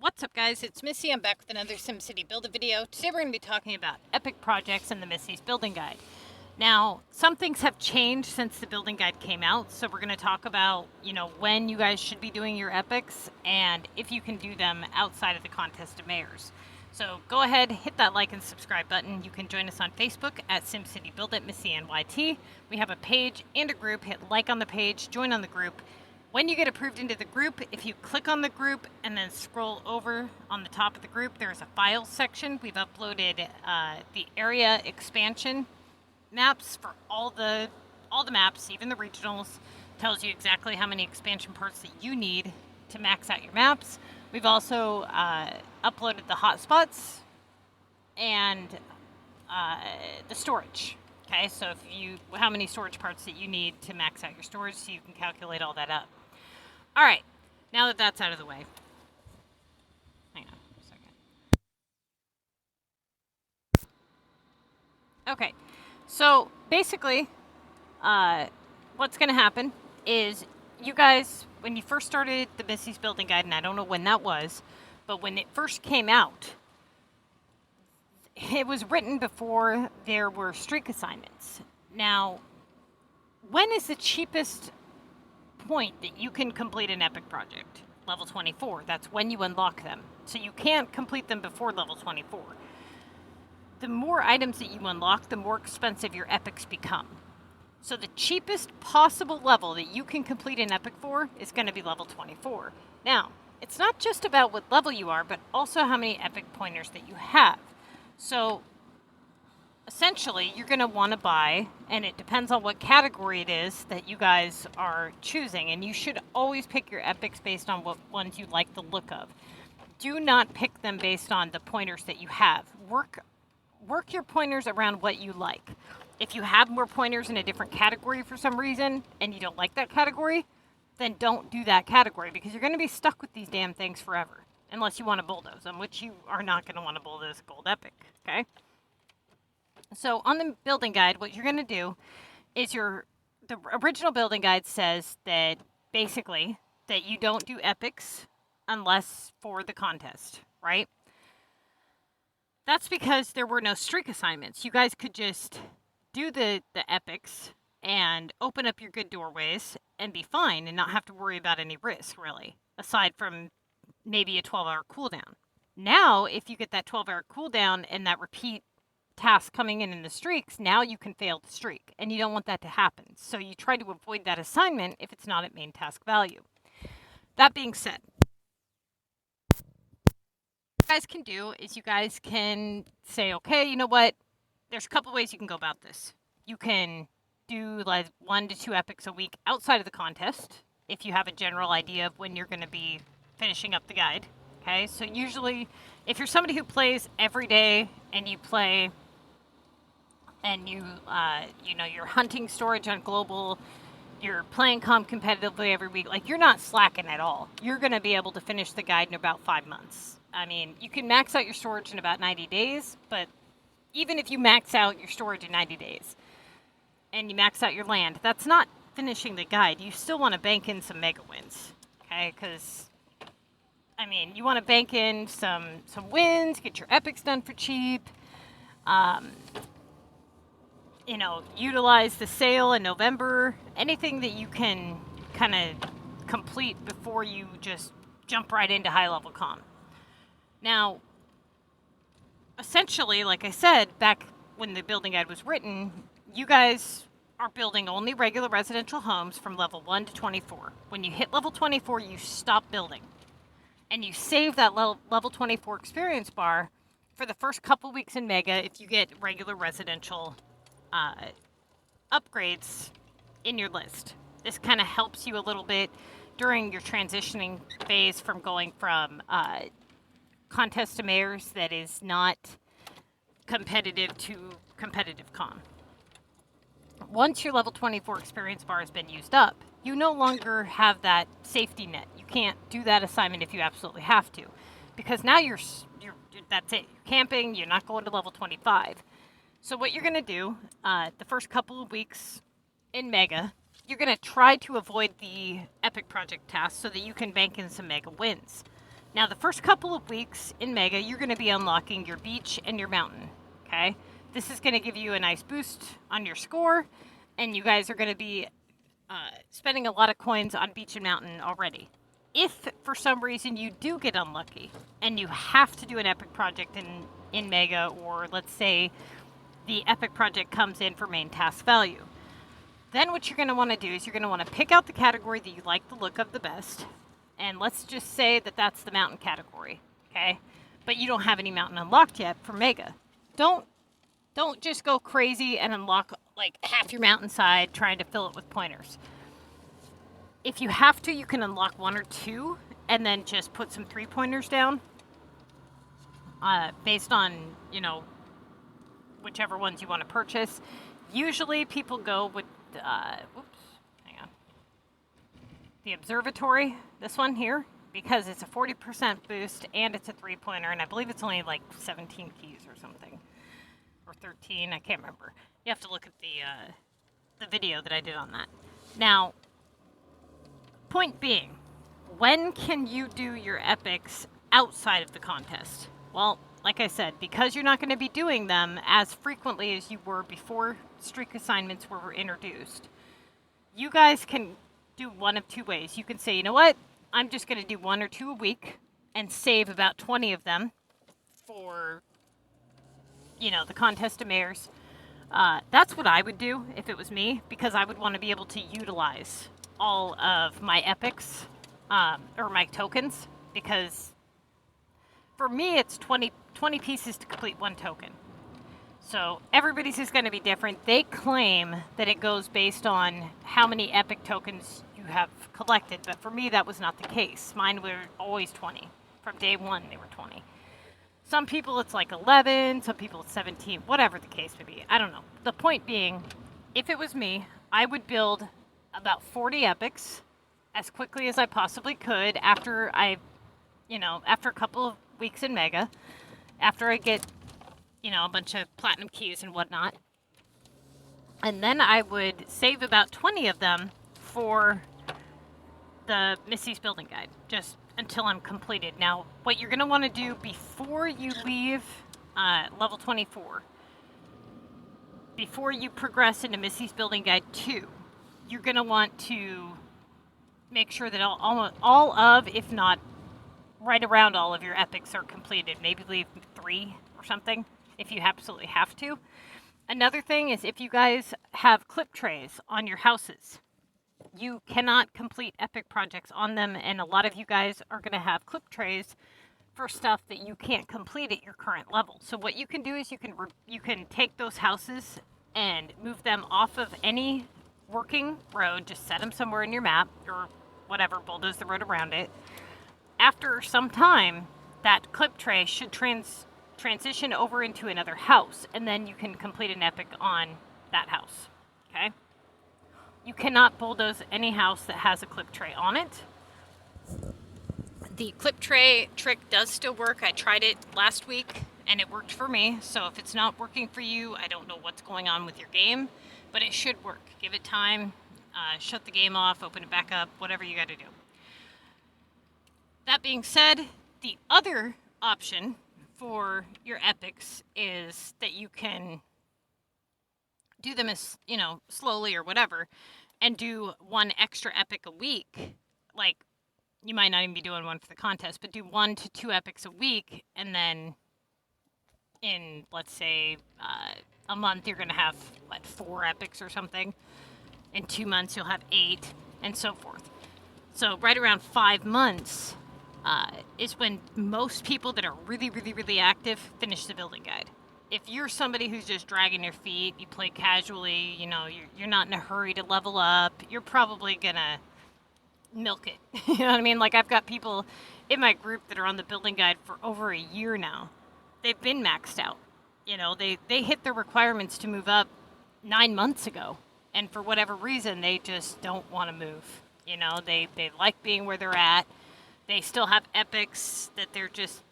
What's up guys, it's Missy. I'm back with another SimCity build a video. Today we're going to be talking about epic projects in the Missy's Building Guide. Now, some things have changed since the building guide came out, so we're going to talk about, when you guys should be doing your epics and if you can do them outside of the contest of mayors. So go ahead, hit that like and subscribe button. You can join us on Facebook at SimCity Build It MissyAnneTTVYT. We have a page and a group. Hit like on the page, join on the group. When you get approved into the group, if you click on the group and then scroll over on the top of the group, there's a files section. We've uploaded the area expansion maps for all the maps, even the regionals. Tells you exactly how many expansion parts that you need to max out your maps. We've also uploaded the hotspots and the storage. Okay, so how many storage parts that you need to max out your storage, so you can calculate all that up. All right, now that that's out of the way, hang on a second. Okay, so basically, what's going to happen is you guys, when you first started the Missy's Building Guide, and I don't know when that was, but when it first came out, it was written before there were streak assignments. Now, when is the cheapest point that you can complete an epic project? Level 24. That's when you unlock them. So you can't complete them before level 24. The more items that you unlock, the more expensive your epics become. So the cheapest possible level that you can complete an epic for is going to be level 24. Now, it's not just about what level you are, but also how many epic pointers that you have. So essentially, you're going to want to buy, and it depends on what category it is that you guys are choosing, and you should always pick your epics based on what ones you like the look of. Do not pick them based on the pointers that you have. Work your pointers around what you like. If you have more pointers in a different category for some reason, and you don't like that category, then don't do that category, because you're going to be stuck with these damn things forever. Unless you want to bulldoze them, which you are not going to want to bulldoze a gold epic, okay? So on the building guide, what you're going to do is the original building guide says that basically that you don't do epics unless for the contest, right? That's because there were no streak assignments. You guys could just do the epics and open up your good doorways and be fine and not have to worry about any risk, really, aside from maybe a 12-hour cooldown. Now, if you get that 12-hour cooldown and that repeat task coming in the streaks, now you can fail the streak, and you don't want that to happen. So you try to avoid that assignment if it's not at main task value. That being said, what you guys can do is you guys can say, okay, you know what? There's a couple ways you can go about this. You can do like 1 to 2 epics a week outside of the contest, if you have a general idea of when you're going to be finishing up the guide. Okay, so usually if you're somebody who plays every day and you play and you're hunting storage on global, you're playing comp competitively every week, like, you're not slacking at all. You're going to be able to finish the guide in about 5 months. I mean, you can max out your storage in about 90 days, but even if you max out your storage in 90 days and you max out your land, that's not finishing the guide. You still want to bank in some mega wins, okay? Because I mean, you want to bank in some wins, get your epics done for cheap. Utilize the sale in November. Anything that you can kind of complete before you just jump right into high-level comp. Now, essentially, like I said, back when the building guide was written, you guys are building only regular residential homes from level 1 to 24. When you hit level 24, you stop building. And you save that level 24 experience bar for the first couple weeks in Mega if you get regular residential upgrades in your list. This kind of helps you a little bit during your transitioning phase from going from contest to mayors that is not competitive to competitive comp. Once your level 24 experience bar has been used up, you no longer have that safety net. You can't do that assignment if you absolutely have to, because now you're that's it. You're camping. You're not going to level 25. So what you're going to do the first couple of weeks in Mega, you're going to try to avoid the epic project tasks so that you can bank in some Mega wins. Now, the first couple of weeks in Mega, you're going to be unlocking your beach and your mountain, okay? This is going to give you a nice boost on your score, and you guys are going to be spending a lot of coins on beach and mountain already. If, for some reason, you do get unlucky, and you have to do an epic project in Mega, or let's say the epic project comes in for main task value, then what you're going to want to do is you're going to want to pick out the category that you like the look of the best. And let's just say that that's the mountain category, okay? But you don't have any mountain unlocked yet for Mega. Don't just go crazy and unlock like half your mountainside trying to fill it with pointers. If you have to, you can unlock 1 or 2 and then just put some 3-pointers down based on, you know, whichever ones you want to purchase. Usually people go with, the observatory, this one here, because it's a 40% boost and it's a 3-pointer, and I believe it's only like 17 keys or something, or 13, I can't remember. You have to look at the video that I did on that. Now, point being, when can you do your epics outside of the contest? Well, like I said, because you're not going to be doing them as frequently as you were before streak assignments were introduced, you guys can do one of 2 ways. You can say, you know what, I'm just going to do 1 or 2 a week and save about 20 of them for, you know, the contest of mares. That's what I would do if it was me, because I would want to be able to utilize all of my epics or my tokens, because for me it's 20 pieces to complete 1 token. So everybody's is going to be different. They claim that it goes based on how many epic tokens you have collected, but for me that was not the case. Mine were always 20. From day 1 they were 20. Some people it's like 11, some people it's 17, whatever the case may be. I don't know. The point being, if it was me, I would build about 40 epics as quickly as I possibly could after after a couple of weeks in Mega, after I get, you know, a bunch of platinum keys and whatnot. And then I would save about 20 of them for the Missy's Building Guide, just until I'm completed. Now, what you're going to want to do before you leave level 24, before you progress into Missy's Building Guide 2, you're going to want to make sure that all of, if not right around all of your epics are completed. Maybe leave 3 or something if you absolutely have to. Another thing is, if you guys have clip trays on your houses, you cannot complete epic projects on them, and a lot of you guys are going to have clip trays for stuff that you can't complete at your current level. So what you can do is you can take those houses and move them off of any working road, just set them somewhere in your map or whatever, bulldoze the road around it. After some time, that clip tray should transition over into another house, and then you can complete an epic on that house, okay? You cannot bulldoze any house that has a clip tray on it. The clip tray trick does still work. I tried it last week, and it worked for me. So if it's not working for you, I don't know what's going on with your game, but it should work. Give it time, shut the game off, open it back up, whatever you got to do. That being said, the other option for your epics is that you can do them as, you know, slowly or whatever, and do 1 extra epic a week. Like, you might not even be doing 1 for the contest, but do 1 to 2 epics a week, and then in, let's say, a month you're going to have, 4 epics or something. In 2 months you'll have 8, and so forth. So right around 5 months is when most people that are really, really, really active finish the building guide. If you're somebody who's just dragging your feet, you play casually, you know, you're not in a hurry to level up, you're probably gonna milk it. You know what I mean? Like, I've got people in my group that are on the building guide for over a year now. They've been maxed out. You know, they hit their requirements to move up 9 months ago, and for whatever reason, they just don't want to move. You know, they like being where they're at. They still have epics that they're just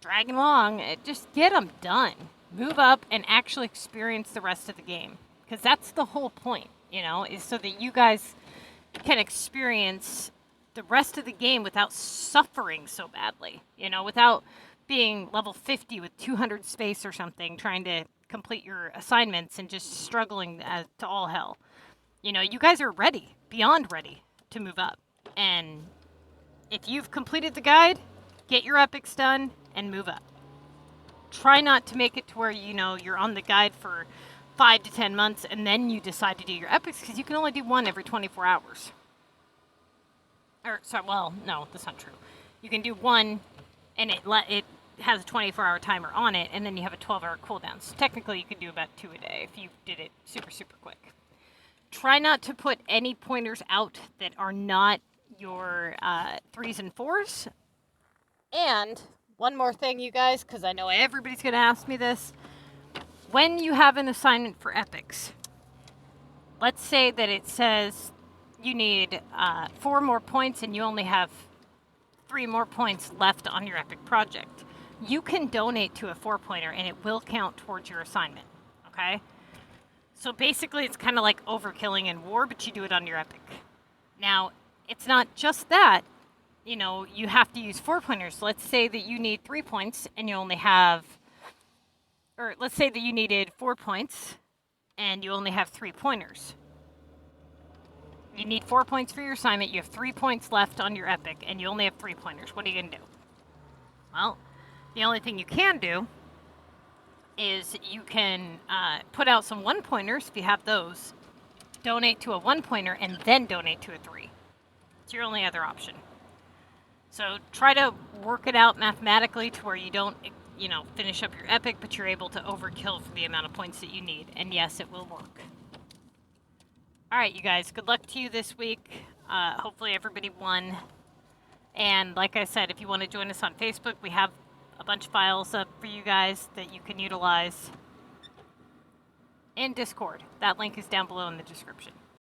dragging along. Just get them done. Move up and actually experience the rest of the game. Because that's the whole point, you know, is so that you guys can experience the rest of the game without suffering so badly, you know, without being level 50 with 200 space or something, trying to complete your assignments and just struggling to all hell. You know, you guys are ready, beyond ready to move up. And if you've completed the guide, get your epics done and move up. Try not to make it to where, you know, you're on the guide for 5 to 10 months and then you decide to do your epics, because you can only do one every 24 hours. Or, sorry, well, no, that's not true. You can do one and it has a 24-hour timer on it, and then you have a 12-hour cooldown. So technically you could do about 2 a day if you did it super, super quick. Try not to put any pointers out that are not your 3s and 4s. And one more thing, you guys, because I know everybody's going to ask me this. When you have an assignment for epics, let's say that it says you need 4 more points and you only have 3 more points left on your epic project. You can donate to a 4-pointer and it will count towards your assignment, okay? So basically it's kind of like overkilling in war, but you do it on your epic. Now, it's not just that. You know, you have to use 4-pointers. Let's say that you need 3 points and you only have, or let's say that you needed 4 points and you only have 3 pointers. You need 4 points for your assignment. You have 3 points left on your epic and you only have 3 pointers. What are you going to do? Well, the only thing you can do is you can put out some 1-pointers if you have those, donate to a 1-pointer, and then donate to a 3. It's your only other option. So try to work it out mathematically to where you don't, you know, finish up your epic, but you're able to overkill for the amount of points that you need. And yes, it will work. All right, you guys, good luck to you this week. Hopefully everybody won. And like I said, if you want to join us on Facebook, we have a bunch of files up for you guys that you can utilize. And Discord. That link is down below in the description.